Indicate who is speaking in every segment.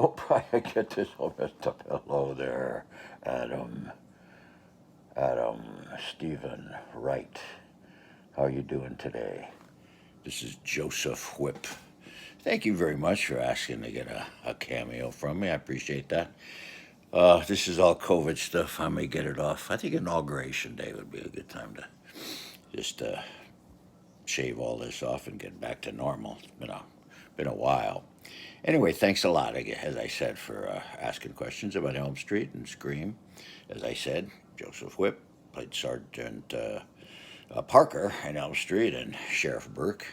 Speaker 1: Oh, I get this all messed up. Hello there, Adam. Adam, Stephen, Wright. How are you doing today? This is Joseph Whipp. Thank you very much for asking to get a cameo from me. I appreciate that. This is all COVID stuff. I may get it off. I think Inauguration Day would be a good time to just shave all this off and get back to normal. It's been a while. Anyway, thanks a lot, as I said, for asking questions about Elm Street and Scream. As I said, Joseph Whipp played Sergeant Parker in Elm Street and Sheriff Burke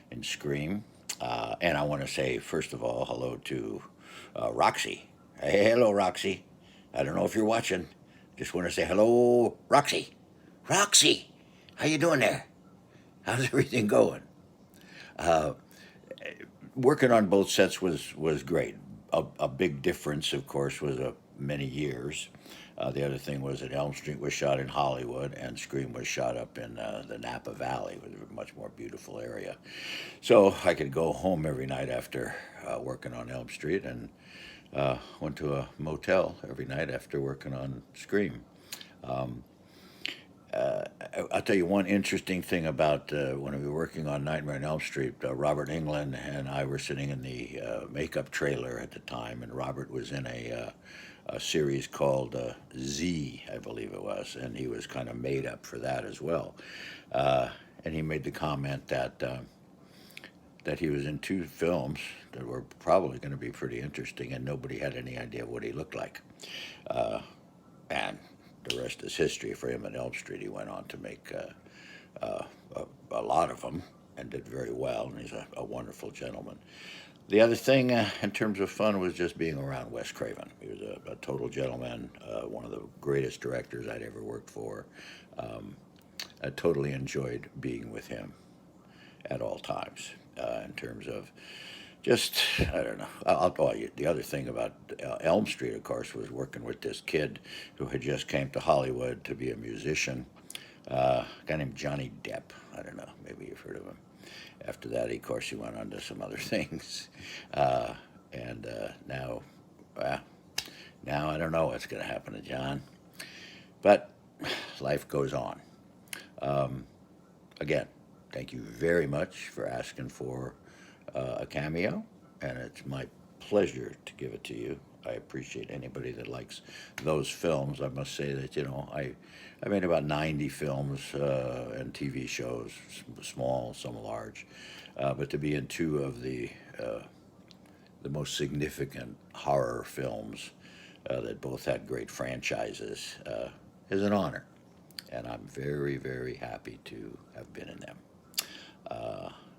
Speaker 1: in Scream. And I want to say, first of all, hello to Roxy. Hey, hello, Roxy. I don't know if you're watching. Just want to say hello, Roxy. Roxy, how you doing there? How's everything going? Uh, Working on both sets was great. A big difference, of course, was many years. The other thing was that Elm Street was shot in Hollywood and Scream was shot up in the Napa Valley, which was a much more beautiful area. So I could go home every night after working on Elm Street and went to a motel every night after working on Scream. Um, I'll tell you one interesting thing about when we were working on Nightmare on Elm Street. Robert Englund and I were sitting in the makeup trailer at the time, and Robert was in a series called Z, I believe it was, and he was kind of made up for that as well. And he made the comment that he was in two films that were probably going to be pretty interesting, and nobody had any idea what he looked like. And the rest is history for him at Elm Street. He went on to make a lot of them and did very well, and he's a wonderful gentleman. The other thing in terms of fun was just being around Wes Craven. He was a total gentleman, one of the greatest directors I'd ever worked for. Um, I totally enjoyed being with him at all times in terms of just, I don't know. I'll tell you, the other thing about Elm Street, of course, was working with this kid who had just came to Hollywood to be a musician, a guy named Johnny Depp. I don't know, maybe you've heard of him. After that, of course, he went on to some other things. Uh, and uh, now I don't know what's going to happen to John. But life goes on. Um, Again, thank you very much for asking for a cameo, and it's my pleasure to give it to you. I appreciate anybody that likes those films. I must say that I made about 90 films and TV shows, small, some large, but to be in two of the most significant horror films that both had great franchises is an honor, and I'm very, very happy to have been in them.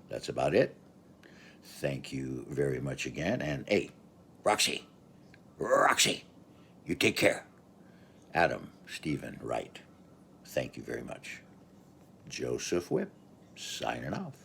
Speaker 1: That's about it. Thank you very much again. And hey, Roxy, Roxy, you take care. Adam, Stephen, Wright, thank you very much. Joseph Whipp, signing off.